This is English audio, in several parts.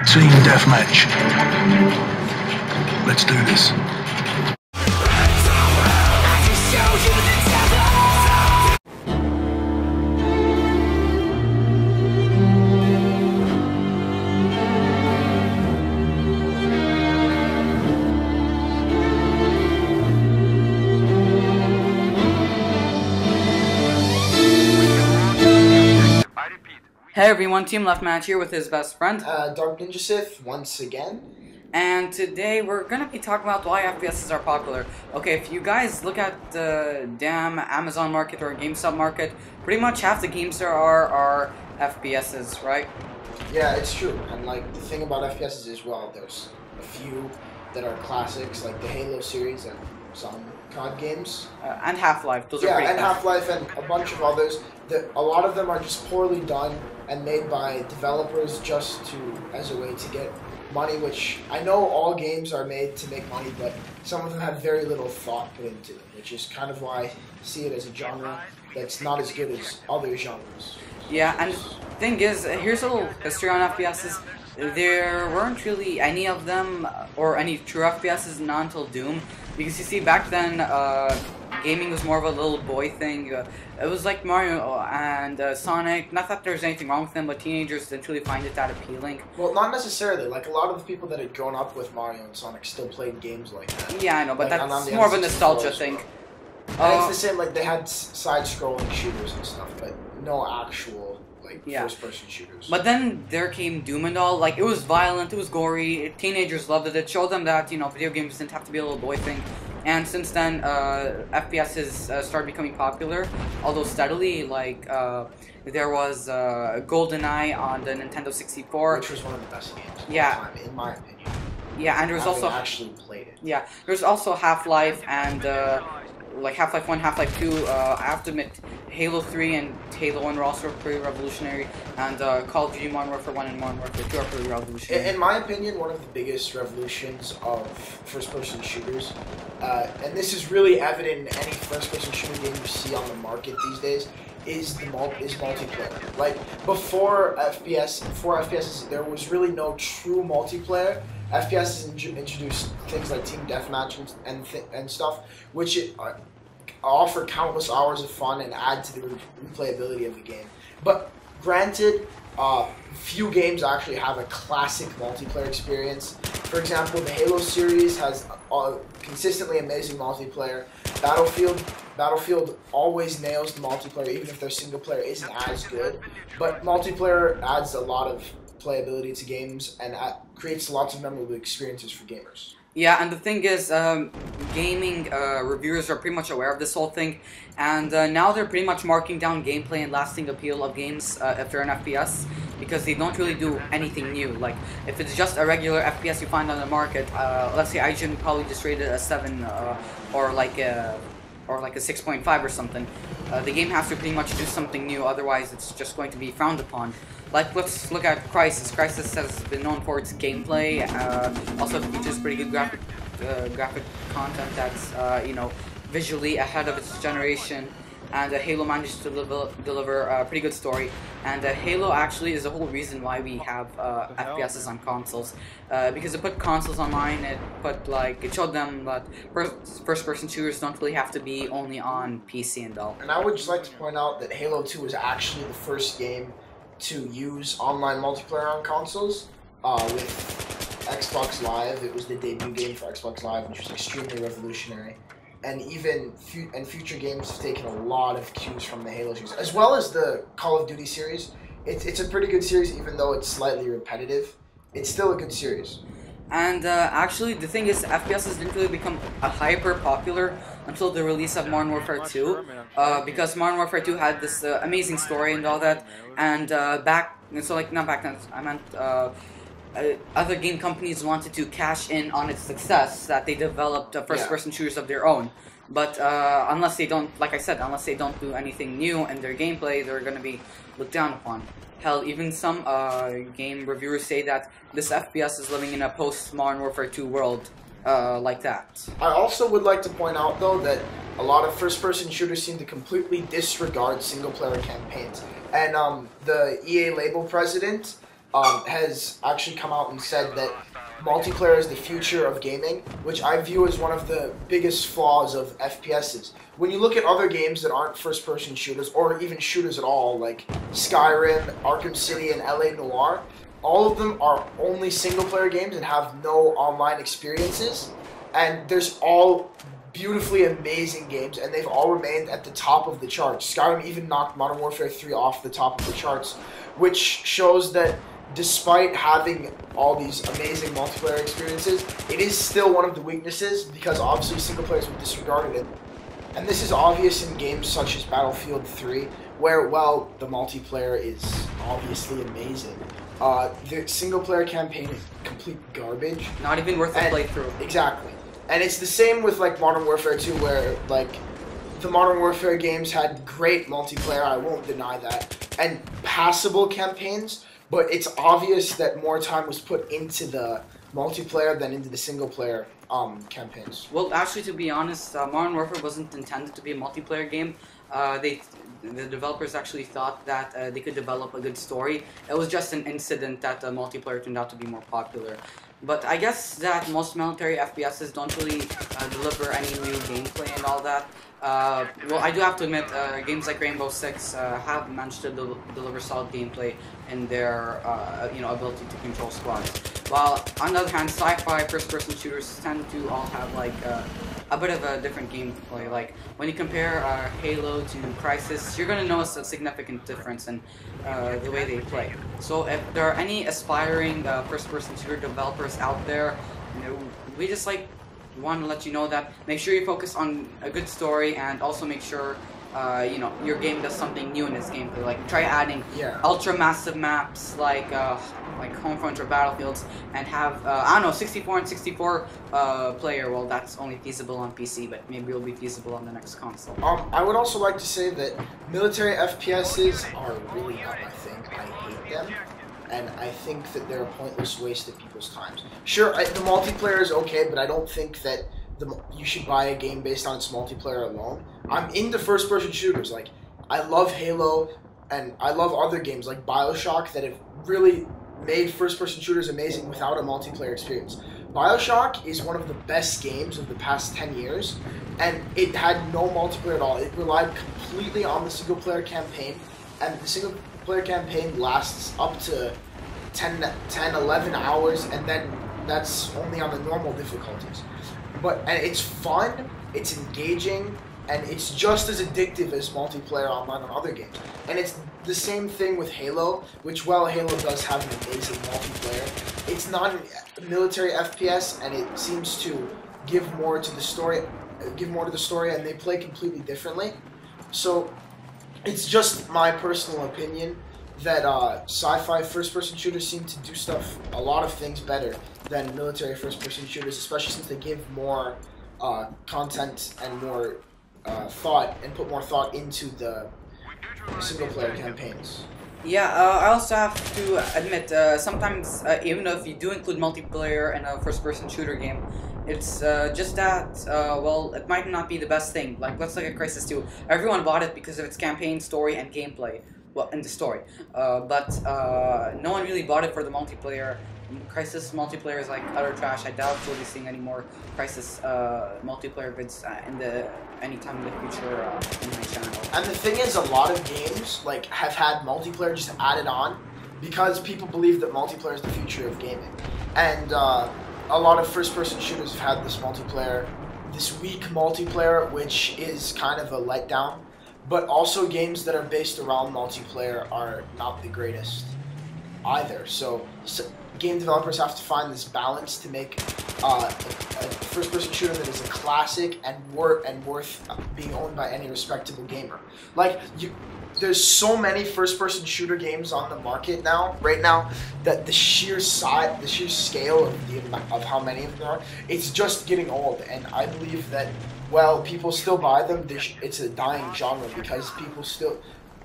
Team deathmatch. Let's do this. Hey everyone, Team Left Match here with his best friend, DarkNinjaSith, once again. And today we're gonna be talking about why FPSs are popular. Okay, if you guys look at the damn Amazon market or GameStop market, pretty much half the games there are FPSs, right? Yeah, it's true. And like the thing about FPSs is, well, there's a few that are classics, like the Halo series and some COD games. And Half-Life, those are great. Yeah, and Half-Life and a bunch of others. A lot of them are just poorly done and made by developers just as a way to get money, which I know all games are made to make money, but some of them have very little thought put into them, which is kind of why I see it as a genre that's not as good as other genres. Yeah, and the thing is, here's a little history on FPSs. There weren't really any of them, or any true FPSs, not until Doom, because you see, back then, gaming was more of a little boy thing. It was like Mario and Sonic. Not that there's anything wrong with them, but teenagers didn't really find it that appealing. Well, not necessarily. Like, a lot of the people that had grown up with Mario and Sonic still played games like that. Yeah, I know, but like, that's more of a nostalgia thing. And it's the same, like, they had side-scrolling shooters and stuff, but no actual, like, first-person shooters. But then there came Doom and all. Like, it was violent, it was gory, teenagers loved it. It showed them that, you know, video games didn't have to be a little boy thing. And since then, FPSs started becoming popular, although steadily. Like, there was GoldenEye on the Nintendo 64. Which was one of the best games of all time, in my opinion. Yeah, and there was also... actually played it. Yeah, there's also Half-Life and... like Half-Life 1, Half-Life 2, I have to admit, Halo 3 and Halo 1 were also pretty revolutionary, and Call of Duty Modern Warfare 1 and Modern Warfare 2 are pretty revolutionary. In my opinion, one of the biggest revolutions of first-person shooters, and this is really evident in any first-person shooter game you see on the market these days, is multiplayer. Like, before FPSs, there was really no true multiplayer. FPS introduced things like team deathmatch and stuff, which offer countless hours of fun and add to the replayability of the game. But granted, few games actually have a classic multiplayer experience. For example, the Halo series has consistently amazing multiplayer. Battlefield always nails the multiplayer, even if their single player isn't as good. But multiplayer adds a lot of playability to games and creates lots of memorable experiences for gamers. Yeah, and the thing is, gaming reviewers are pretty much aware of this whole thing, and now they're pretty much marking down gameplay and lasting appeal of games if they're an FPS, because they don't really do anything new. Like, if it's just a regular FPS you find on the market, let's say IGN would probably just rate it a 7 or like a 6.5 or something. The game has to pretty much do something new, otherwise it's just going to be frowned upon. Like, let's look at Crysis. Crysis has been known for its gameplay, also features pretty good graphic content that's, you know, visually ahead of its generation, and Halo managed to deliver a pretty good story, and Halo actually is the whole reason why we have FPSs on consoles, because it put consoles online. It showed them that first-person shooters don't really have to be only on PC and all. And I would just like to point out that Halo 2 was actually the first game to use online multiplayer on consoles with Xbox Live. It was the debut game for Xbox Live, which was extremely revolutionary. And even future games have taken a lot of cues from the Halo series, as well as the Call of Duty series. It's a pretty good series, even though it's slightly repetitive. It's still a good series. And actually, the thing is, FPSs didn't really become hyper popular until the release of Modern Warfare 2, because Modern Warfare 2 had this amazing story and all that, and not back then, I meant other game companies wanted to cash in on its success, that they developed first-person shooters of their own. But unless they don't, like I said, unless they don't do anything new in their gameplay, they're going to be looked down upon. Hell, even some game reviewers say that this FPS is living in a post-Modern Warfare 2 world like that. I also would like to point out, though, that a lot of first-person shooters seem to completely disregard single-player campaigns. And the EA label president has actually come out and said that multiplayer is the future of gaming, which I view as one of the biggest flaws of FPSs. When you look at other games that aren't first-person shooters, or even shooters at all, like Skyrim, Arkham City, and LA Noire, all of them are only single-player games and have no online experiences. And there's all beautifully amazing games, and they've all remained at the top of the charts. Skyrim even knocked Modern Warfare 3 off the top of the charts, which shows that despite having all these amazing multiplayer experiences, it is still one of the weaknesses, because obviously single players have disregarded it. And this is obvious in games such as Battlefield 3, where, well, the multiplayer is obviously amazing. The single player campaign is complete garbage. Not even worth a playthrough. Exactly. And it's the same with like Modern Warfare 2, where like the Modern Warfare games had great multiplayer, I won't deny that, and passable campaigns, but it's obvious that more time was put into the multiplayer than into the single player campaigns. Well, actually, to be honest, Modern Warfare wasn't intended to be a multiplayer game. The developers actually thought that they could develop a good story. It was just an incident that the multiplayer turned out to be more popular. But I guess that most military FPSs don't really deliver any new gameplay and all that. Well, I do have to admit, games like Rainbow Six have managed to deliver solid gameplay in their ability to control squads. While on the other hand, sci-fi first-person shooters tend to all have like a bit of a different gameplay. Like when you compare Halo to Crysis, you're gonna notice a significant difference in the way they play. So if there are any aspiring first-person shooter developers out there, we just like want to let you know that make sure you focus on a good story, and also make sure your game does something new in its gameplay. Like try adding ultra massive maps like Homefront or Battlefields, and have I don't know, 64 and 64 player. Well, that's only feasible on PC, but maybe it'll be feasible on the next console. I would also like to say that military FPSs are really not my thing. I hate them. And I think that they're a pointless waste of people's times. Sure, the multiplayer is okay, but I don't think that you should buy a game based on its multiplayer alone. I'm into first-person shooters. Like, I love Halo, and I love other games like BioShock that have really made first-person shooters amazing without a multiplayer experience. BioShock is one of the best games of the past 10 years, and it had no multiplayer at all. It relied completely on the single-player campaign, and the single-player campaign lasts up to 10, 11 hours, and then that's only on the normal difficulties. And it's fun, it's engaging, and it's just as addictive as multiplayer online on other games. And it's the same thing with Halo, which, while Halo does have an amazing multiplayer, it's not a military FPS, and it seems to give more to the story, and they play completely differently. So it's just my personal opinion that sci-fi first-person shooters seem to do a lot of things better than military first-person shooters, especially since they give more content and more thought, and put more thought into the single-player campaigns. Yeah, I also have to admit, sometimes, even though if you do include multiplayer in a first-person shooter game, it's just that, well, it might not be the best thing. Like, let's look at Crysis 2. Everyone bought it because of its campaign, story, and gameplay. Well, in the story. But no one really bought it for the multiplayer. Crysis multiplayer is like utter trash. I doubt we'll be seeing any more Crysis multiplayer vids anytime in the future in my channel. And the thing is, a lot of games like have had multiplayer just added on because people believe that multiplayer is the future of gaming. And a lot of first-person shooters have had this weak multiplayer, which is kind of a letdown. But also games that are based around multiplayer are not the greatest either. So game developers have to find this balance to make a first-person shooter that is a classic and worth being owned by any respectable gamer. Like, there's so many first-person shooter games on the market right now, that the sheer scale of how many of them there are, it's just getting old. And I believe that, well, people still buy them. It's a dying genre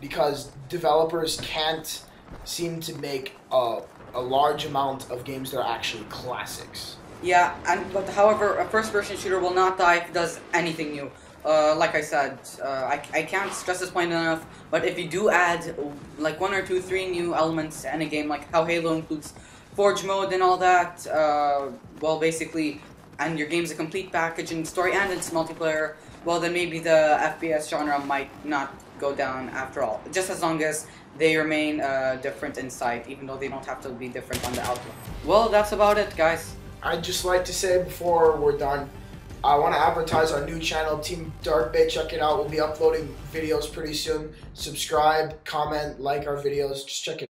because developers can't seem to make a large amount of games that are actually classics. Yeah, but however, a first-person shooter will not die if it does anything new. like I said, I can't stress this point enough, but if you do add like 1 or 2, 3 new elements in a game, like how Halo includes Forge mode and all that, well, basically, and your game's a complete package in story and its multiplayer, well, then maybe the FPS genre might not go down after all, just as long as they remain different inside, even though they don't have to be different on the outlook. Well, that's about it, guys. I'd just like to say before we're done, I want to advertise our new channel, Team Dark Bay. Check it out. We'll be uploading videos pretty soon. Subscribe, comment, like our videos. Just check it out.